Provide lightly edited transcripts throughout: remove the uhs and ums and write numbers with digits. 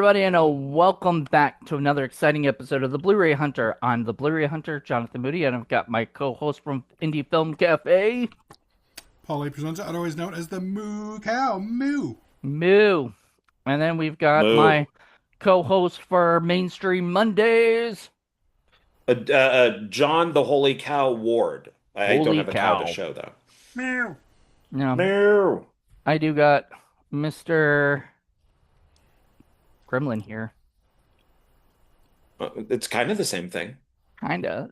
everybody, and welcome back to another exciting episode of the Blu-ray Hunter. I'm the Blu-ray Hunter, Jonathan Moody, and I've got my co-host from Indie Film Cafe, Presenza, otherwise known as the Moo Cow. Moo. Moo. And then we've got Moo. my co-host for Mainstream Mondays, John the Holy Cow Ward. I don't Holy have a cow to Cow. show though. Meow. Yeah, Meow. I do got Mr. Gremlin here. It's kind of the same thing. Kinda.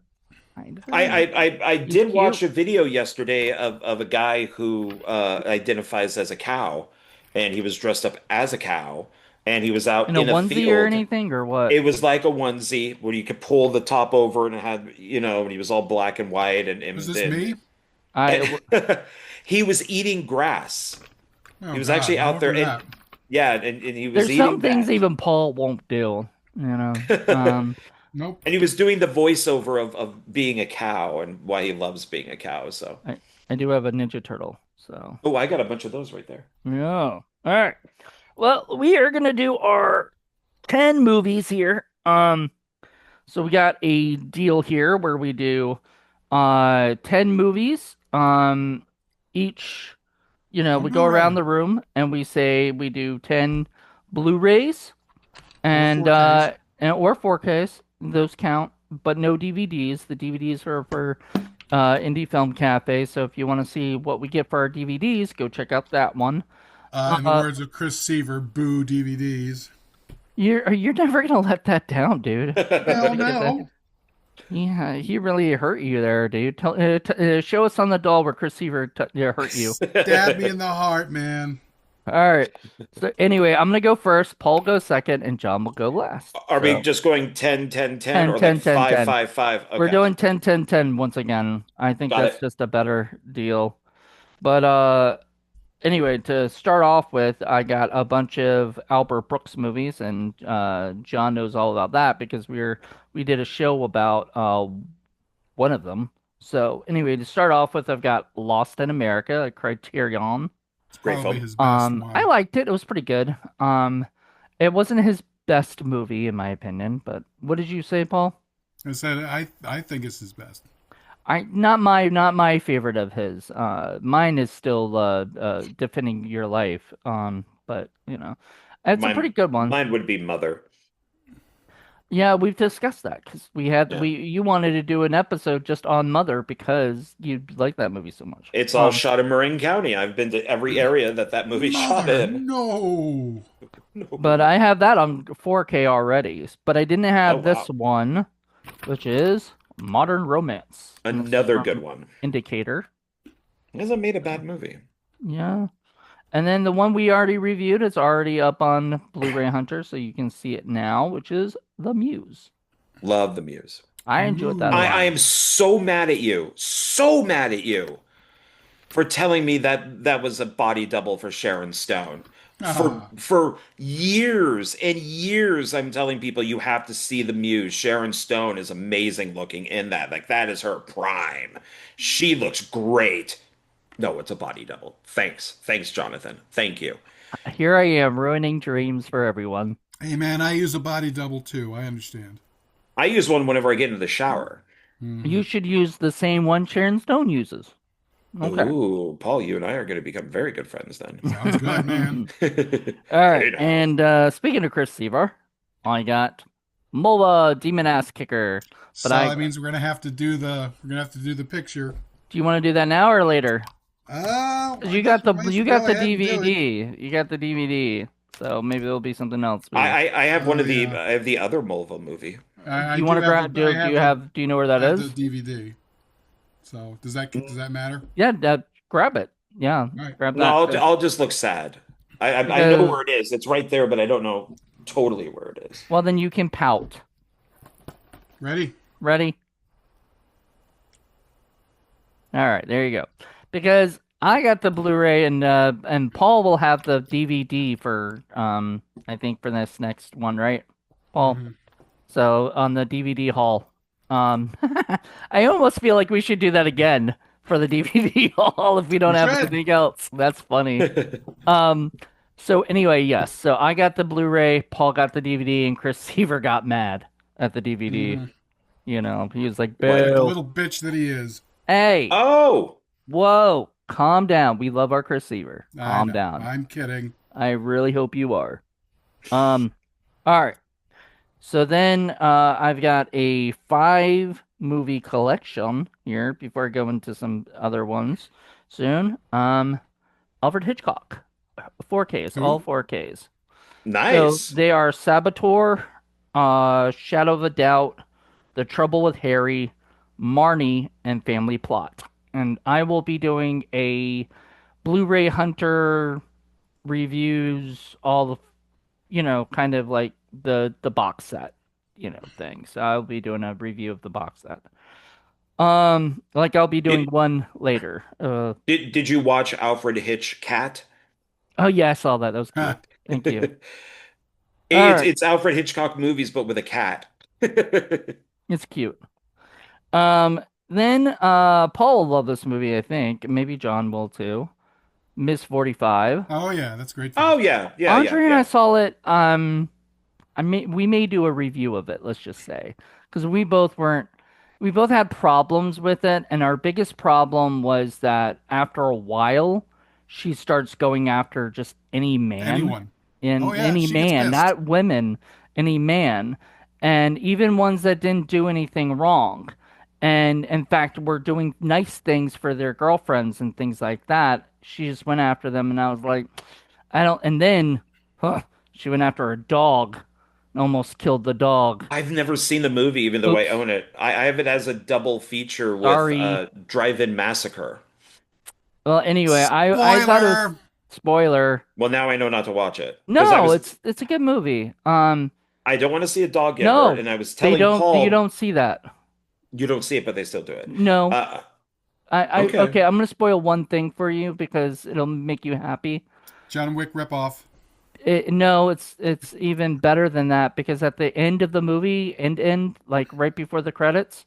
Kinda. I He's did watch cute. a video yesterday of a guy who identifies as a cow, and he was dressed up as a cow, and he was In out a in a onesie or field. anything, or what? It was like a onesie where you could pull the top over and it had, and he was all black and white and Was and, this me? I and he was eating grass. Oh He was God, actually I out won't there do and that. yeah, and he was There's some eating things that. even Paul won't do, you know. Um, Nope. And he was doing the voiceover of being a cow and why he loves being a cow. So, I do have a Ninja Turtle, so oh, I got a bunch of those right there. yeah. All right. Well, we are gonna do our 10 movies here. So we got a deal here where we do 10 movies. Each, we One go around Blu-ray the room and we say we do 10 Blu-rays or and 4Ks. or 4Ks. Those count, but no DVDs. The DVDs are for Indie Film Cafe. So if you want to see what we get for our DVDs, go check out that one. In the Uh, words of Chris Seaver, boo DVDs. you're never gonna let that down, dude. You're Hell gonna get that. no. Yeah, he really hurt you there, dude. Show us on the doll where Chris Seaver hurt you. Stab me in the heart, man. All right. So anyway, I'm gonna go first. Paul goes second, and John will go last. Are we So just going 10, 10, 10, 10, or like 10, 10, 5, 10. 5, 5? We're Okay, doing 10, 10, 10 once again. I think got that's it. just a better deal. But anyway, to start off with, I got a bunch of Albert Brooks movies, and John knows all about that because we did a show about one of them. So anyway, to start off with, I've got Lost in America, a Criterion. It's Great probably film. his best I one. liked it. It was pretty good. It wasn't his best movie in my opinion, but what did you say, Paul? I said I think it's his best. Not my favorite of his. Mine is still Defending Your Life. But it's a pretty Mine, good one. mine would be Mother. Yeah, we've discussed that because Yeah. you wanted to do an episode just on Mother because you like that movie so much. It's all shot in Marin County. I've been to every area that movie shot Mother, in. no. But No. I have that on 4K already. But I didn't Oh, have this wow. one, which is Modern Romance. And this is Another good from one. Indicator. He hasn't made a bad movie. Yeah. And then the one we already reviewed is already up on Blu-ray Hunter, so you can see it now, which is The Muse. Love the Muse. I enjoyed that a I lot. am so mad at you. So mad at you for telling me that that was a body double for Sharon Stone. For Ah, for years and years, I'm telling people you have to see the Muse. Sharon Stone is amazing looking in that. Like that is her prime. She looks great. No, it's a body double. Thanks. Thanks, Jonathan. Thank you. Here I am ruining dreams for everyone. hey man, I use a body double too. I understand. I use one whenever I get into the shower. You Hmm. should use the same one Sharon Stone uses. Okay. Ooh, Paul, you and I are going to become very good friends then. Sounds good, man. All right. Hey now. And speaking of Chris Seaver, I got MOBA Demon Ass Kicker. But So that means we're gonna have to do the picture. do you want to do that now or later? 'Cause I guess we might you should got go the ahead and do it. DVD. You got the DVD. So maybe there'll be something else. I have Oh yeah, I have the other Mulva movie. I You do want to have grab? the I have the Do you know where that I have the is? DVD. So does that matter? Yeah, grab it. Yeah, All right. grab No, that. I'll just look sad. I know Because where it is. It's right there, but I don't know totally where it is. well, then you can pout. Ready? Ready? All right, there you go. Because I got the Blu-ray and Paul will have the DVD for I think for this next one, right? Paul. Hmm. So on the DVD haul. I almost feel like we should do that again for the DVD haul if we don't We have should. anything else. That's funny. Um So anyway, yes. So I got the Blu-ray, Paul got the DVD, and Chris Seaver got mad at the DVD. Mm, He was like, What? like the "Boo! little bitch that he is. Hey, Oh, whoa, calm down. We love our Chris Seaver. I Calm know. down. I'm kidding. I really hope you are." Um, all right. So then, I've got a five movie collection here before I go into some other ones soon. Alfred Hitchcock, 4Ks, all Who? 4Ks. So nice. they are Saboteur, Shadow of a Doubt, The Trouble with Harry, Marnie, and Family Plot. And I will be doing a Blu-ray Hunter reviews, all the, kind of like the box set, thing. So I'll be doing a review of the box set. Like I'll be doing Did one later. did you watch Alfred Hitch Cat? Oh yeah, I saw that. That was cute. Thank you. All It's right, it's Alfred Hitchcock movies, but with a cat. it's cute. Then Paul will love this movie, I think. Maybe John will too. Miss 45. Oh yeah, that's a great film. Oh yeah, yeah, yeah, Andre and I yeah. saw it. We may do a review of it, let's just say, because we both had problems with it, and our biggest problem was that after a while, she starts going after just any man, Anyone. Oh in yeah, any she gets man, pissed. not women, any man, and even ones that didn't do anything wrong, and in fact were doing nice things for their girlfriends and things like that. She just went after them, and I was like, I don't. And then, huh, she went after a dog, and almost killed the dog. I've never seen the movie, even though I Oops, own it. I have it as a double feature with sorry. Drive-In Massacre. Well, anyway, I thought it was Spoiler. spoiler. Well, now I know not to watch it because No, it's a good movie. I don't want to see a dog get hurt, No, and I was they telling don't. You Paul, don't see that. you don't see it, but they still do it. No, Uh, okay. okay. I'm gonna spoil one thing for you because it'll make you happy. John Wick ripoff. No, it's even better than that because at the end of the movie, like right before the credits,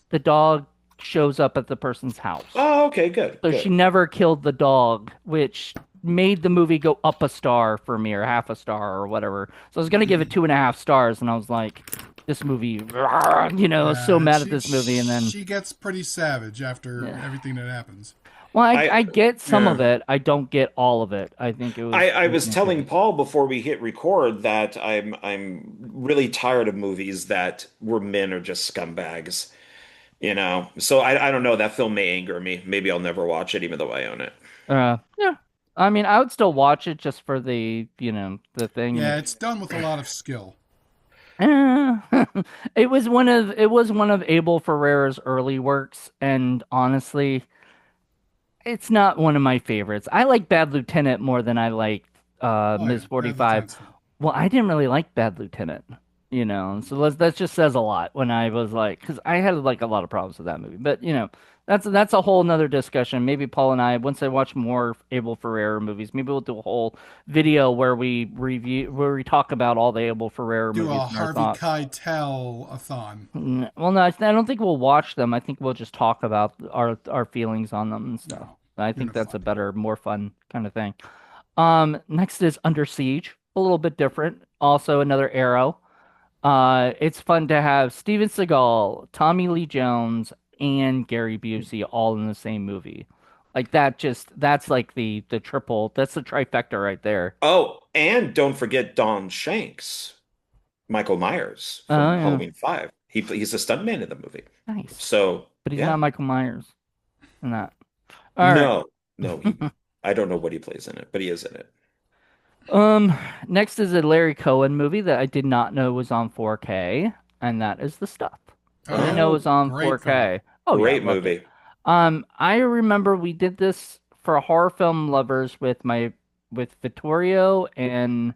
the dog shows up at the person's house. Oh, okay, good, So she good. never killed the dog, which made the movie go up a star for me, or half a star, or whatever. So I was gonna give it 2.5 stars, and I was like, "This movie," I was so mad at She this movie. And then, she gets pretty savage after yeah. everything that happens. Well, I I get some of yeah. it. I don't get all of it. I think I it was was telling okay. Paul before we hit record that I'm really tired of movies that where men are just scumbags, you know. So I don't know. That film may anger me. Maybe I'll never watch it, even though I own it. Yeah. I mean, I would still watch it just for the thing, and Yeah, it's it's done with a lot of skill. Eh, it was one of Abel Ferrara's early works, and honestly, it's not one of my favorites. I like Bad Lieutenant more than I like Oh Ms. yeah, Bad 45. Lieutenant's fun. Well, I didn't really like Bad Lieutenant, so that just says a lot when I was like, because I had like a lot of problems with that movie. But that's a whole nother discussion. Maybe Paul and I, once I watch more Abel Ferrara movies, maybe we'll do a whole video where we talk about all the Abel Ferrara Do movies a and our Harvey thoughts. Keitel a thon. Well, no, I don't think we'll watch them. I think we'll just talk about our feelings on them and stuff. No, I you're think no that's a fun. better, more fun kind of thing. Next is Under Siege, a little bit different. Also another Arrow. It's fun to have Steven Seagal, Tommy Lee Jones, and Gary Busey all in the same movie. Like that's like the triple. That's the trifecta right there. Oh, and don't forget Don Shanks, Michael Myers Oh from yeah, Halloween 5. He's a stuntman in the movie. nice. So But he's not yeah. Michael Myers in that. All right. No, no, he I don't know what he plays in it, but he is in it. Um, Next is a Larry Cohen movie that I did not know was on 4K, and that is The Stuff. I didn't know it Oh, was on great film. 4K. Oh yeah, Great loved it. movie. I remember we did this for horror film lovers with Vittorio and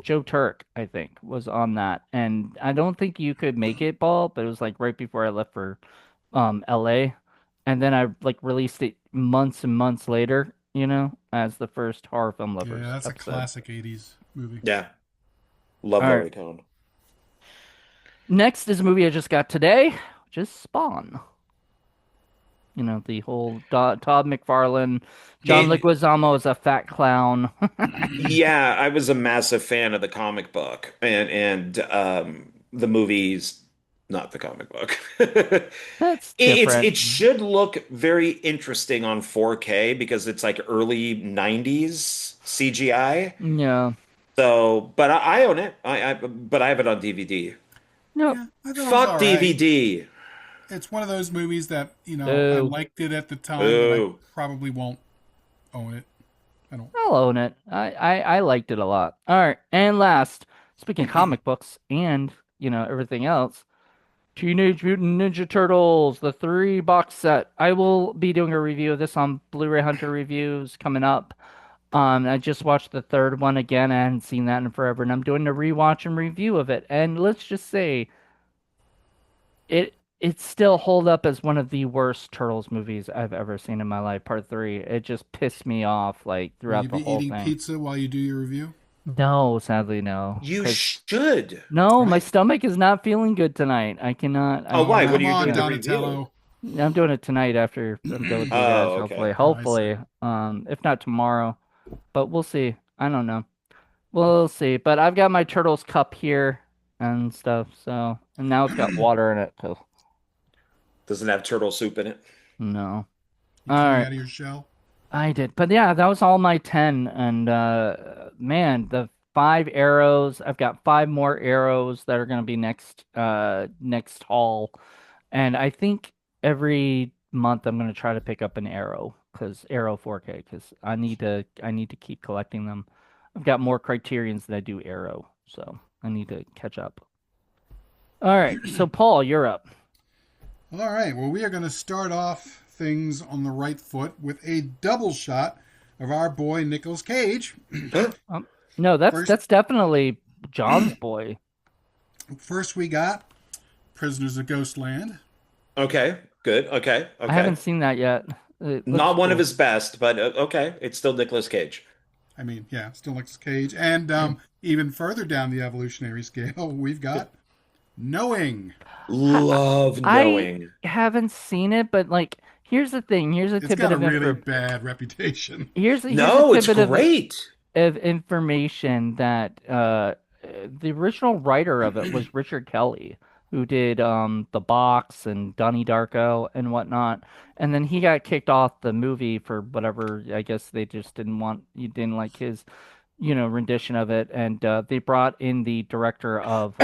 Joe Turk, I think, was on that. And I don't think you could make it, Ball, but it was like right before I left for LA. And then I like released it months and months later, as the first horror film Yeah, lovers that's a episode. classic '80s movie. Yeah, love All right. Larry Cohen. Next is a movie I just got today, which is Spawn. The whole Todd McFarlane, John It, Leguizamo is a fat clown. yeah, I was a massive fan of the comic book and the movies, not the comic book. That's different. It should look very interesting on 4K because it's like early 90s CGI. Yeah. So, but I own it. But I have it on DVD. Nope. Yeah, I thought it was Fuck all right. DVD. It's one of those movies that I Boo. liked it at the time, but I Boo. probably won't own it. I don't. I'll own it. I liked it a lot. All right. And last, speaking of comic books and, everything else, Teenage Mutant Ninja Turtles, the three box set. I will be doing a review of this on Blu-ray Hunter Reviews coming up. I just watched the third one again. I hadn't seen that in forever, and I'm doing a rewatch and review of it. And let's just say it still hold up as one of the worst Turtles movies I've ever seen in my life. Part three. It just pissed me off like Will you throughout the be whole eating thing. pizza while you do your review? No, sadly no. You Because should. no, All my right. stomach is not feeling good tonight. I cannot. I Oh, Oh, why? cannot When are come you do on, doing the it. review? Donatello. I'm doing it tonight after I'm done with you guys. Oh, Hopefully, okay. Oh, I see. hopefully. If not tomorrow, but we'll see. I don't know. We'll see. But I've got my turtles cup here and stuff. So, and now it's got water in it. So, Doesn't have turtle soup in it. no. You All coming right. out of your shell? I did. But yeah, that was all my 10. And man, the five arrows, I've got five more arrows that are going to be next haul. And I think every month I'm going to try to pick up an arrow cuz Arrow 4K cuz I need to keep collecting them. I've got more criterions than I do Arrow, so I need to catch up. All right. So Paul, you're up. All right. Well, we are going to start off things on the right foot with a double shot of our boy Nicolas Cage. Um, no, that's First, that's definitely John's boy. first we got Prisoners of Ghostland. Okay, good. Okay, I haven't okay. seen that yet. It looks Not one of cool. his best, but okay. It's still Nicolas Cage. I mean, yeah, still Nicolas Cage. And even further down the evolutionary scale, we've got Knowing. I, Love I knowing. haven't seen it, but like, here's the thing. Here's a It's tidbit got a of really info. bad reputation. Here's a No, it's tidbit great. of information that the original writer of it was Richard Kelly, who did The Box and Donnie Darko and whatnot. And then he got kicked off the movie for whatever. I guess they just didn't like his, rendition of it. And they brought in the director of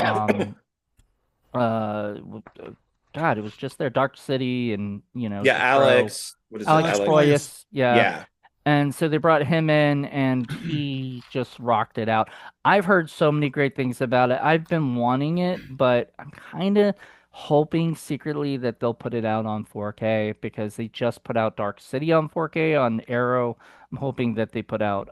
God, it was just there, Dark City and Yeah, The Crow, Alex. What is it, Alex Alex Alex? Proyas. Proyas, yeah. Yeah. And so they brought him in and he just rocked it out. I've heard so many great things about it. I've been wanting it, but I'm kind of hoping secretly that they'll put it out on 4K because they just put out Dark City on 4K on Arrow. I'm hoping that they put out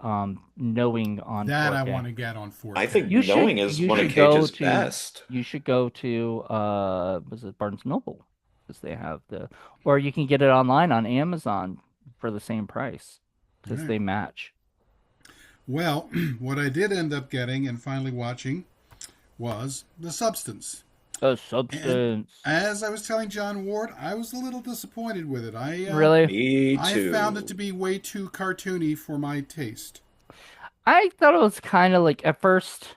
Knowing on That I 4K. want to get on I think 4K. You should knowing is you one of should go Cage's to best. you should go to was it Barnes Noble because they have the or you can get it online on Amazon for the same price All because right. they match. Well, what I did end up getting and finally watching was The Substance. A And substance. as I was telling John Ward, I was a little disappointed with it. Really? Me I found it to too. be way too cartoony for my taste. I thought it was kind of like at first I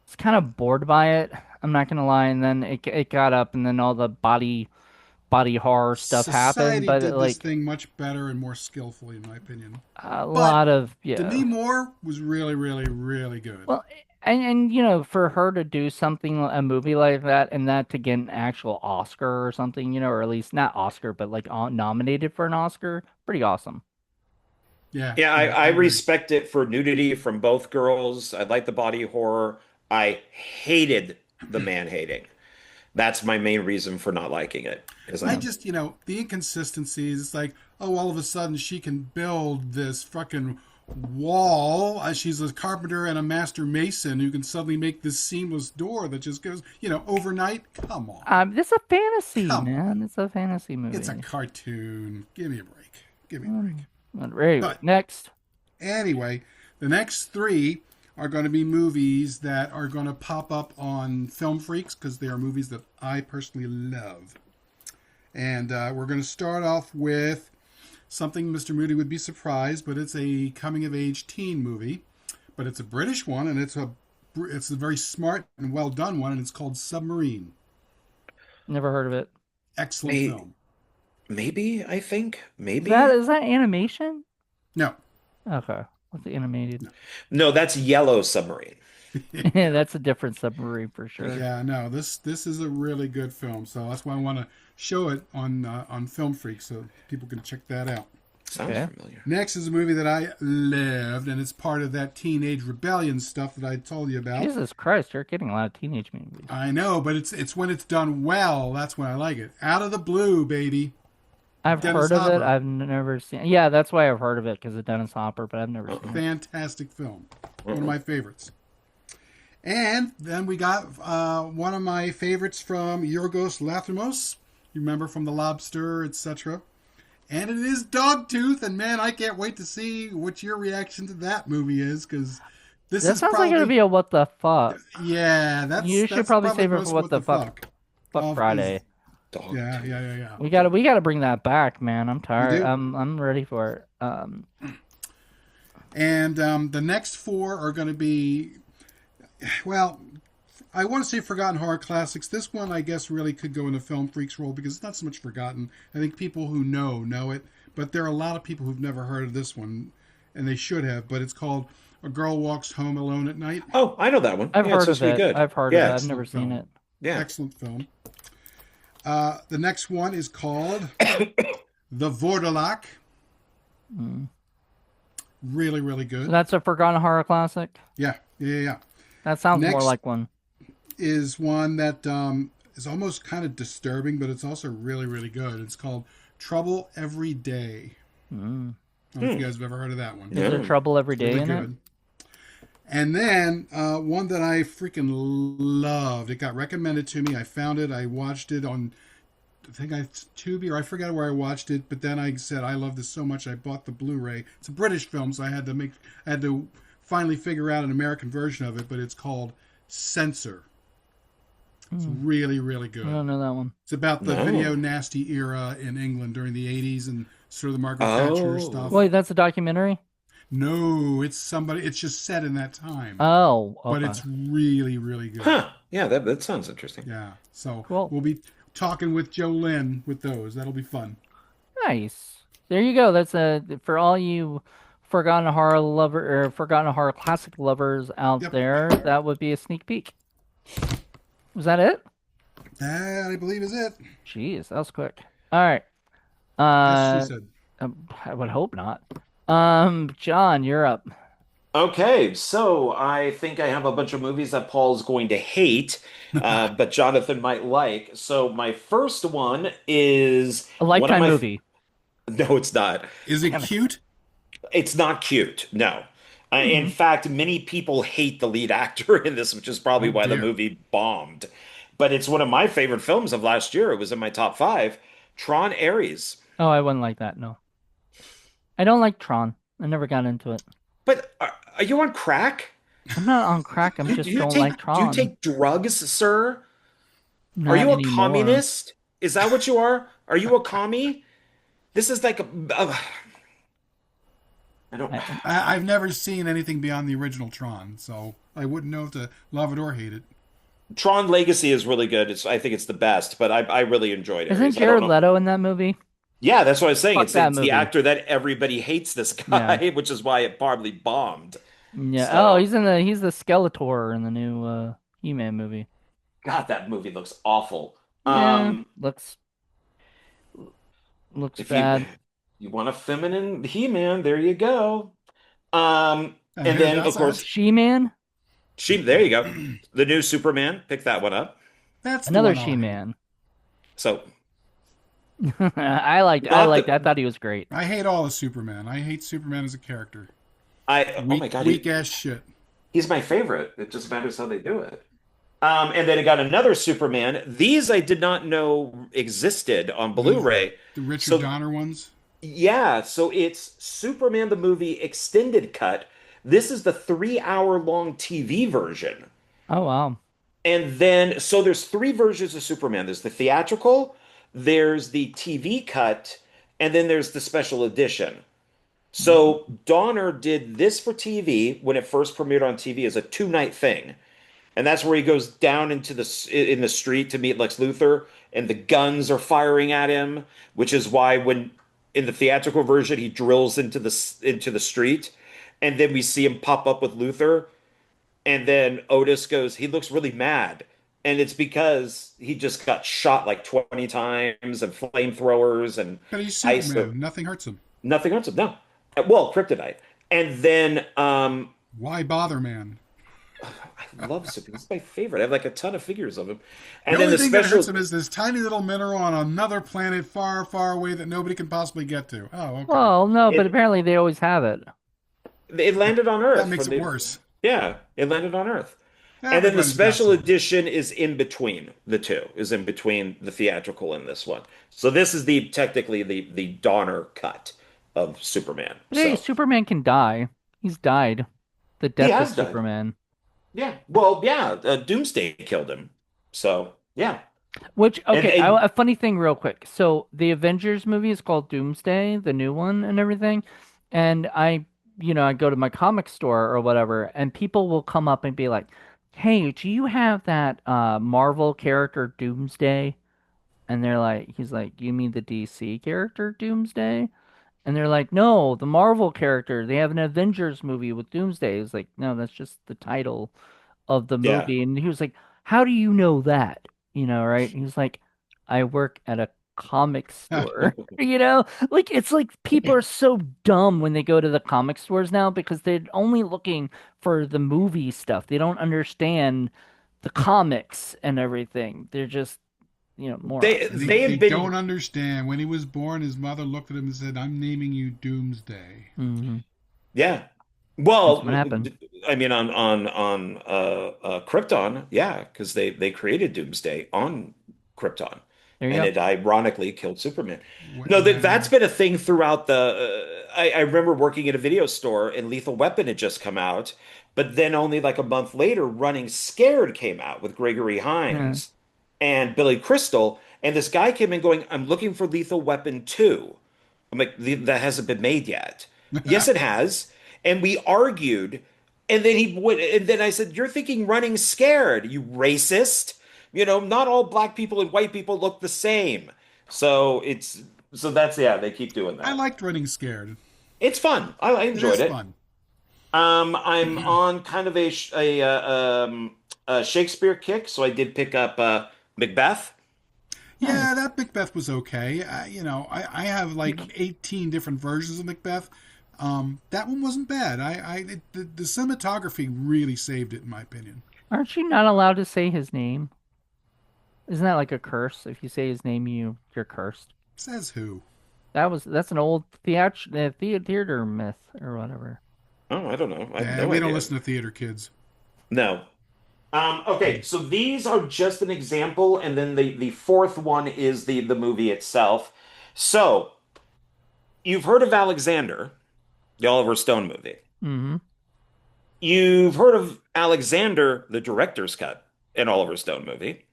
was kind of bored by it. I'm not gonna lie, and then it got up, and then all the body horror stuff happened, Society but did this like thing much better and more skillfully, in my opinion. a But lot of Demi Moore was really, really, really good. Well, and for her to do something a movie like that and that to get an actual Oscar or something, or at least not Oscar, but like nominated for an Oscar, pretty awesome. Yeah, Yeah, yeah, I I agree. respect it for nudity from both girls. I like the body horror. I hated the man hating. That's my main reason for not liking it. Is I I Yeah. just, the inconsistencies. It's like, oh, all of a sudden she can build this fucking wall. She's a carpenter and a master mason who can suddenly make this seamless door that just goes, overnight. Come on. This a fantasy, Come on. man. It's a fantasy It's a movie. cartoon. Give me a break. Give me a break. Mm. Anyway, But next. anyway, the next three are going to be movies that are going to pop up on Film Freaks because they are movies that I personally love. And we're going to start off with something Mr. Moody would be surprised, but it's a coming of age teen movie. But it's a British one, and it's a very smart and well done one, and it's called Submarine. Never heard of it. Excellent May, film. maybe, I think. Is that Maybe. is that animation? No, Okay. What's the animated? no. No, that's Yellow Submarine. Yeah, that's a different submarine for sure. Yeah, no. This is a really good film, so that's why I want to show it on Film Freak so people can check that out. Sounds Okay. familiar. Next is a movie that I loved, and it's part of that teenage rebellion stuff that I told you about. Jesus Christ, you're getting a lot of teenage movies. I know, but it's when it's done well. That's when I like it. Out of the Blue, baby. I've Dennis heard of it. Hopper. I've never seen. Yeah, that's why I've heard of it because of Dennis Hopper, but I've never seen it. Fantastic film. One of Uh-uh. my favorites. And then we got one of my favorites from Yorgos Lanthimos. You remember from The Lobster, etc. And it is Dogtooth, and man, I can't wait to see what your reaction to that movie is, because this That is sounds like it'll probably, be a what the fuck. yeah, You should that's probably probably save it for most what what the the fuck. fuck. Fuck Friday. Is Dog yeah, yeah, tooth. yeah, yeah. We gotta bring that back, man. I'm We tired. do. I'm ready for it. And the next four are going to be, well, I want to say forgotten horror classics. This one, I guess, really could go in the film freaks role because it's not so much forgotten. I think people who know it, but there are a lot of people who've never heard of this one, and they should have. But it's called A Girl Walks Home Alone at Night. Oh, I know that one. I've Yeah, it's heard supposed of to be it. good. I've heard of it. Yeah, I've never Excellent seen film. it. yeah. Excellent film. The next one is called The Vordelak. Mm. Really, really So good. that's a forgotten horror classic. Yeah, yeah, yeah. That sounds more Next like one. is one that is almost kind of disturbing, but it's also really, really good. It's called Trouble Every Day. Mm. I don't know if Hmm. you guys have ever heard of that one. Is there No. trouble every It's day really in it? good. And then one that I freaking loved. It got recommended to me. I found it. I watched it on, I think I Tubi, or I forgot where I watched it. But then I said I love this so much I bought the Blu Ray. It's a British film, so I had to finally figure out an American version of it. But it's called Censor. It's Hmm. really, really I good. don't know that one. It's about the video No. nasty era in England during the 80s and sort of the Margaret Thatcher Oh. stuff. Wait, that's a documentary? No, it's just set in that time. Oh, But okay. it's really, really good. Huh. Yeah, that sounds interesting. Yeah. So Cool. we'll be talking with Joe Lynn with those. That'll be fun. Nice. There you go. That's a for all you forgotten horror lover or forgotten horror classic lovers out Yep. there. That would be a sneak peek. Was that it? That I believe is it. Jeez, that was quick. All right. Yes, she Uh, said. I would hope not. John, you're up. Okay, so I think I have a bunch of movies that Paul's going to hate, but Jonathan might like. So my first one is A one of Lifetime my. movie. No, it's not. Is it Damn it. cute? It's not cute. No. In Hmm. fact, many people hate the lead actor in this, which is probably Oh why the dear. movie bombed. But it's one of my favorite films of last year. It was in my top five. Tron Ares. Oh, I wouldn't like that. No, I don't like Tron. I never got into it. But are you on crack? I'm not on crack. I'm Do just you don't like do you Tron. take drugs, sir? Are Not you a anymore. communist? Is that what you are? Are you a commie? This is like a I don't. I, I've never seen anything beyond the original Tron, so I wouldn't know if to love it or hate it. Tron Legacy is really good. I think it's the best, but I really enjoyed isn't Ares. I don't Jared know. Leto in that movie? Yeah, that's what I was saying. Fuck that It's the movie. actor that everybody hates this Yeah. guy, which is why it probably bombed. Yeah. Oh, So, he's the Skeletor in the new He-Man movie. God, that movie looks awful. Yeah, looks If you bad. you want a feminine He-Man, there you go. And Hey, then of course She-Man? there you go. The new Superman, pick that one up. that's the Another one I'll hate. She-Man. So I not liked the I thought he was great. I hate all of Superman. I hate Superman as a character. oh my God, Weak ass shit. he's my favorite. It just matters how they do it. And then it got another Superman. These I did not know existed on Blu-ray. The Richard So Donner ones. yeah, so it's Superman the movie extended cut. This is the 3 hour long TV version. Oh wow. And then so there's three versions of Superman. There's the theatrical, there's the TV cut, and then there's the special edition. Mm. So Donner did this for TV when it first premiered on TV as a two-night thing. And that's where he goes down into the street to meet Lex Luthor, and the guns are firing at him, which is why when in the theatrical version he drills into the street, and then we see him pop up with Luthor, and then Otis goes, he looks really mad. And it's because he just got shot like 20 times and flamethrowers and But he's ice. Superman. Nothing hurts him. Nothing hurts him. No. Well, kryptonite. And then Why bother, man? I love Superman. He's my favorite. I have like a ton of figures of him. The And then only the thing that special hurts him is this tiny little mineral on another planet far, far away that nobody can possibly get to. Oh, okay. Well, no, but it apparently they always have it. it landed on That Earth makes from it the worse. yeah, it landed on Earth. And then the Everybody's got special some. edition is in between the two, is in between the theatrical and this one. So this is the technically the Donner cut of Superman. But hey, So Superman can die. He's died. The he death of has died. Superman. Yeah. Well, yeah, Doomsday killed him. So yeah. Which, And, okay, and a funny thing, real quick. So the Avengers movie is called Doomsday, the new one, and everything. And I go to my comic store or whatever, and people will come up and be like, "Hey, do you have that Marvel character Doomsday?" And he's like, "You mean the DC character Doomsday?" And they're like, "No, the Marvel character. They have an Avengers movie with Doomsday." It's like, "No, that's just the title of the yeah. movie." And he was like, "How do you know that?" Right? He was like, "I work at a comic store." Like it's like people are so dumb when they go to the comic stores now because they're only looking for the movie stuff. They don't understand the comics and everything. They're just, They morons. They, they they have don't been understand. When he was born, his mother looked at him and said, I'm naming you Doomsday. Hmm. yeah. That's Well, what happened. I mean on Krypton, yeah, because they created Doomsday on Krypton, There you and go. it ironically killed Superman. No, that's Well, been a thing throughout the. I remember working at a video store, and Lethal Weapon had just come out, but then only like a month later, Running Scared came out with Gregory Yeah. Hines and Billy Crystal, and this guy came in going, "I'm looking for Lethal Weapon 2." I'm like, that hasn't been made yet. Yes, it has. And we argued. And then he went, and then I said, "You're thinking Running Scared, you racist. Not all black people and white people look the same." So that's, yeah, they keep doing I that. liked Running Scared. It's fun. I It enjoyed is it. fun. I'm on kind of a Shakespeare kick, so I did pick up Macbeth. Yeah, Nice. that Macbeth was okay. I have like 18 different versions of Macbeth. That one wasn't bad. The cinematography really saved it, in my opinion. Aren't you not allowed to say his name? Isn't that like a curse? If you say his name, you're cursed. Says who? That's an old theater myth or whatever. Oh, I don't know. I have Yeah, no we don't idea. listen to theater kids. No. Okay, so these are just an example, and then the fourth one is the movie itself. So you've heard of Alexander, the Oliver Stone movie. Hmm. You've heard of Alexander, the director's cut, an Oliver Stone movie.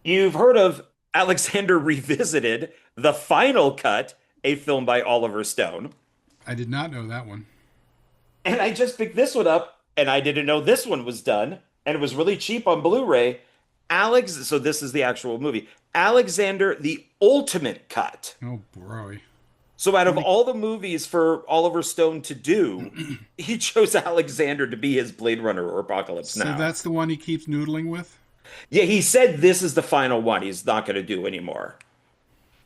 You've heard of Alexander Revisited, the final cut, a film by Oliver Stone. I did not know that one. And I just picked this one up, and I didn't know this one was done, and it was really cheap on Blu Ray. So this is the actual movie. Alexander, the ultimate cut. Oh, boy. So out of Really? all the movies for Oliver Stone to do, he chose Alexander to be his Blade Runner or Apocalypse So Now. that's the one he keeps noodling with? Yeah, he said this is the final one. He's not going to do anymore.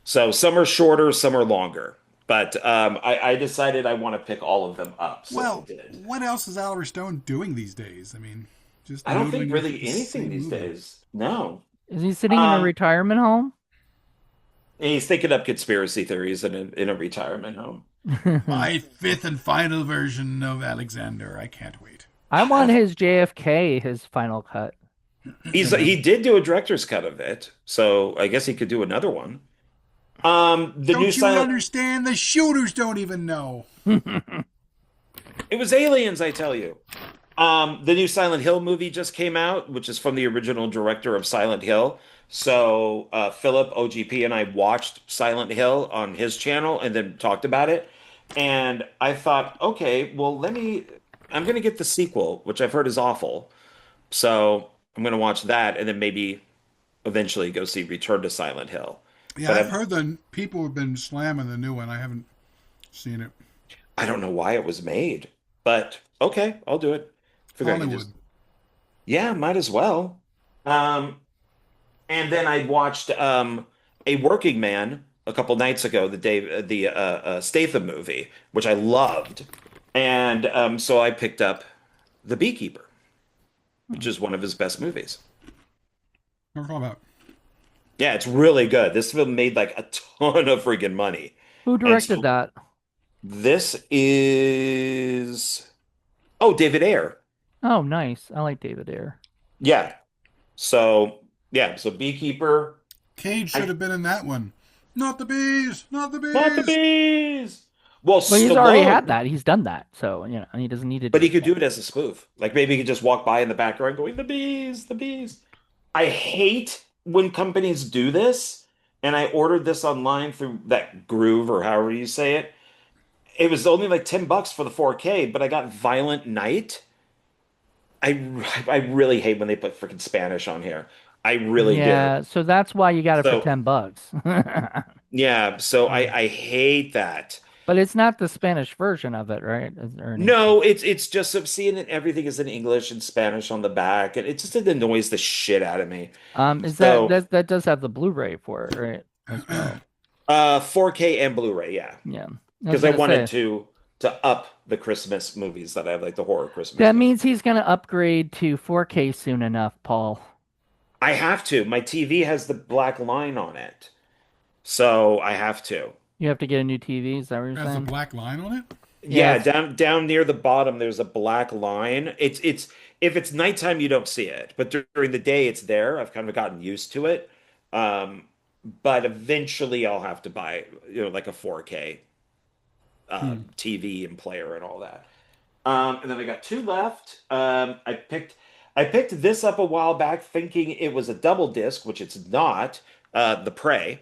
So some are shorter, some are longer. But I decided I want to pick all of them up, so I Well, did. what else is Oliver Stone doing these days? I mean, just I don't think noodling with really the anything same these movie. days. No. Is he sitting in a Um, retirement home? he's thinking up conspiracy theories in a retirement home. My fifth and final version of Alexander. I can't wait. I want his JFK, his final cut. He did do a director's cut of it, so I guess he could do another one. The new Don't you silent. understand? The shooters don't even know. It was aliens, I tell you. The new Silent Hill movie just came out, which is from the original director of Silent Hill. So Philip OGP and I watched Silent Hill on his channel and then talked about it. And I thought, okay, well, I'm going to get the sequel, which I've heard is awful. So I'm going to watch that and then maybe eventually go see Return to Silent Hill. Yeah, But I've heard the people have been slamming the new one. I haven't seen it. I don't know why it was made. But okay, I'll do it. Figure I can just, Hollywood. yeah, might as well. Um, And then I watched A Working Man a couple nights ago, the Statham movie, which I loved. And so I picked up The Beekeeper, which Hmm. is one of his best movies. Never thought about Yeah, it's really good. This film made like a ton of freaking money. Who And directed so that? this is, oh, David Ayer. Oh, nice. I like David Ayer. Yeah. So yeah, so Beekeeper. Cage should I have been in that one. Not the bees, not the Not the bees. bees. Well, Well, he's already had Stallone. that. He's done that. So, he doesn't need to But do he it could again. do it as a spoof. Like maybe he could just walk by in the background going, the bees, the bees. I hate when companies do this. And I ordered this online through that Groove or however you say it. It was only like $10 for the 4K, but I got Violent Night. I really hate when they put freaking Spanish on here. I really do. Yeah, so that's why you got it for So $10. yeah, so Hmm. I hate that. But it's not the Spanish version of it, right? Or anything. No, it's just I'm seeing it. Everything is in English and Spanish on the back, and it just it annoys the shit out of me. Is that So, that does have the Blu-ray for it, right? As well. 4K and Blu-ray, yeah, Yeah. I was because I gonna wanted say to up the Christmas movies that I have, like the horror Christmas that movies. means he's gonna upgrade to 4K soon enough, Paul. I have to. My TV has the black line on it, so I have to. You have to get a new TV, is that what you're Has a saying? black line on it. Yeah, Yes. down near the bottom, there's a black line. It's if it's nighttime, you don't see it, but during the day, it's there. I've kind of gotten used to it. Um, but eventually, I'll have to buy, like a 4K Hmm. TV and player and all that. And then I got two left. I picked this up a while back, thinking it was a double disc, which it's not. The Prey,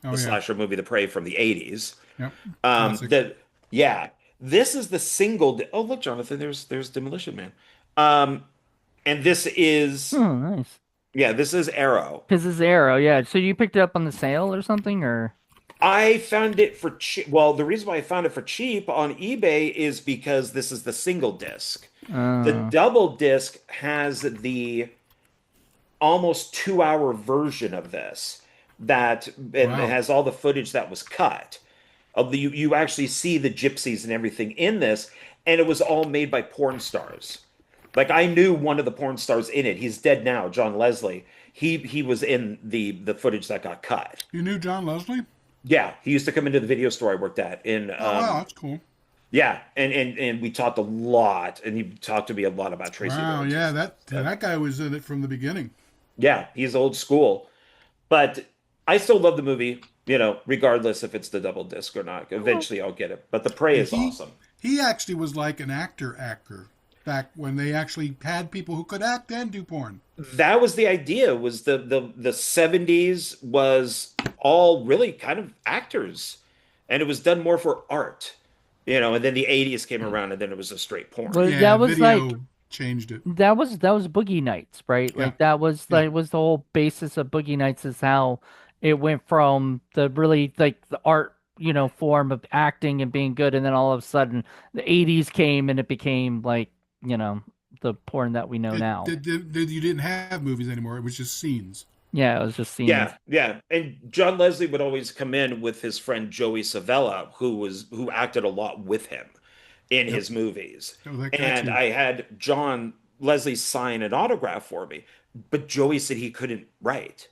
Oh the yeah. slasher movie, The Prey from the 80s. Yep. Um, Classic. that yeah, this is the Oh, look, Jonathan, there's Demolition Man. Um, and this is Oh, nice. yeah, this is Arrow. Because it's Arrow, yeah. So you picked it up on the sale or something, or I found it for cheap. Well, the reason why I found it for cheap on eBay is because this is the single disc. The uh, double disc has the almost 2 hour version of this that and it Wow. has all the footage that was cut. You actually see the gypsies and everything in this, and it was all made by porn stars. Like I knew one of the porn stars in it. He's dead now, John Leslie. He was in the footage that got cut. You knew John Leslie? Yeah, he used to come into the video store I worked at in Oh wow, that's cool. yeah, and we talked a lot, and he talked to me a lot about Tracy Wow, Lords and yeah, stuff that like that. that guy was in it from the beginning. Yeah, he's old school, but I still love the movie, regardless if it's the double disc or not. well, Eventually, I'll get it. But The Prey Yeah, is he awesome. he actually was like an actor back when they actually had people who could act and do porn. That was the idea. Was the 70s was all really kind of actors, and it was done more for art, and then the 80s came around, and then it was a straight porn. well, Yeah, that was like video changed it. that was Boogie Nights, right? Yeah, Like that was yeah. the whole basis of Boogie Nights is how it went from the really like the art, form of acting and being good, and then all of a sudden the '80s came and it became like, you know, the porn that we know now. You didn't have movies anymore. It was just scenes. Yeah, it was just scenes. Yeah, yeah. And John Leslie would always come in with his friend Joey Savella, who acted a lot with him in Yep. his movies. Oh, that guy And too. I had John Leslie sign an autograph for me, but Joey said he couldn't write.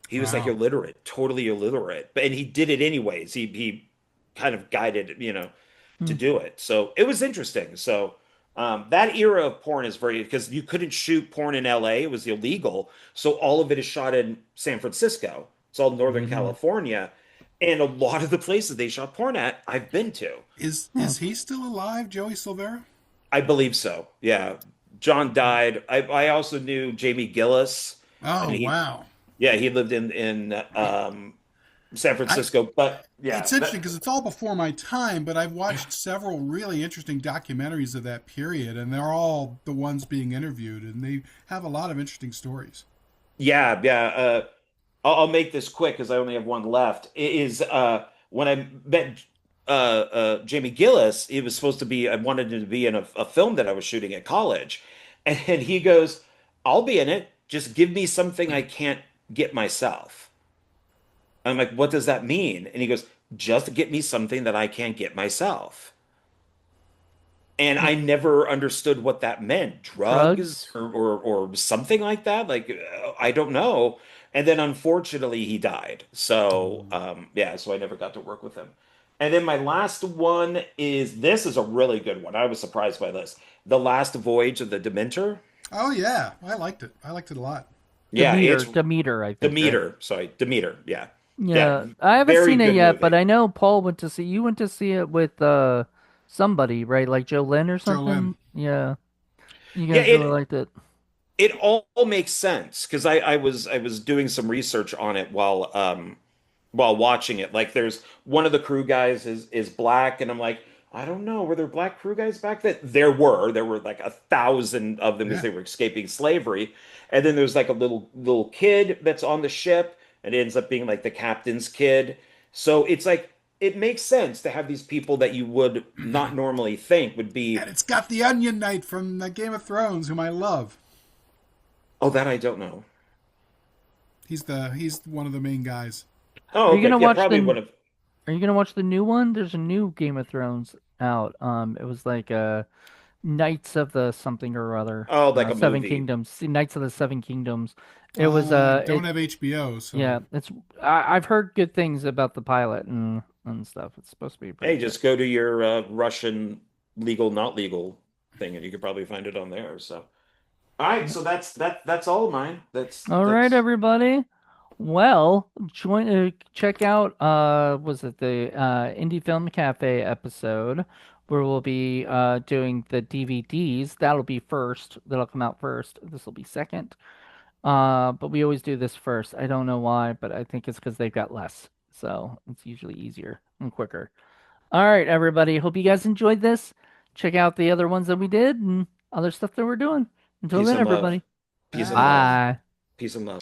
He was like Wow. illiterate, totally illiterate. And he did it anyways. He kind of guided, to Hmm. do it. So it was interesting. So that era of porn is very because you couldn't shoot porn in LA, it was illegal. So all of it is shot in San Francisco. It's all Northern Hmm. California. And a lot of the places they shot porn at, I've been to. Is Hmm. is he still alive, Joey Silvera? I believe so. Yeah. John died. I also knew Jamie Gillis. I Oh, mean, wow. he lived in San I Francisco. But yeah, It's interesting because it's all before my time, but I've watched several really interesting documentaries of that period, and they're all the ones being interviewed, and they have a lot of interesting stories. yeah. I'll make this quick because I only have one left. It is when I met Jamie Gillis, it was supposed to be, I wanted him to be in a film that I was shooting at college. And he goes, I'll be in it. Just give me something I can't get myself. I'm like, what does that mean? And he goes, just get me something that I can't get myself. And I never understood what that meant. Drugs Drugs. or something like that. Like I don't know. And then unfortunately he died. So yeah, so I never got to work with him. And then my last one is this is a really good one. I was surprised by this. The Last Voyage of the Dementor. Oh yeah, I liked it. I liked it a lot. Yeah, it's Demeter, I think, right? Demeter. Sorry, Demeter. Yeah. Yeah, Yeah, I haven't very seen it good yet, but movie. I know Paul went to see you went to see it with somebody, right? Like Joe Lynn or Jolene. something. Yeah, you Yeah, guys really liked it. it all makes sense because I was doing some research on it while watching it. Like there's one of the crew guys is black, and I'm like, I don't know, were there black crew guys back then? There were like 1,000 of them because Yeah, they were escaping slavery. And then there's like a little kid that's on the ship, and it ends up being like the captain's kid. So it's like it makes sense to have these people that you would not normally think would be, and it's got the Onion Knight from Game of Thrones, whom I love. oh, that I don't know. He's one of the main guys. Oh, Are you okay. gonna Yeah, watch probably the one of, Are you gonna watch the new one? There's a new Game of Thrones out. It was like Knights of the something or other. oh, like a Seven movie. Kingdoms. Knights of the Seven Kingdoms. It was I don't have HBO, so yeah, I've heard good things about the pilot and stuff. It's supposed to be pretty Hey, good. just go to your Russian legal, not legal thing, and you could probably find it on there. So, all right, so that's all of mine. All right, That's everybody. Well, check out was it the Indie Film Cafe episode where we'll be doing the DVDs. That'll be first. That'll come out first. This will be second. But we always do this first. I don't know why, but I think it's because they've got less. So it's usually easier and quicker. All right, everybody. Hope you guys enjoyed this. Check out the other ones that we did and other stuff that we're doing. Until peace then, and love, everybody. peace and bye. love, Bye. peace and love.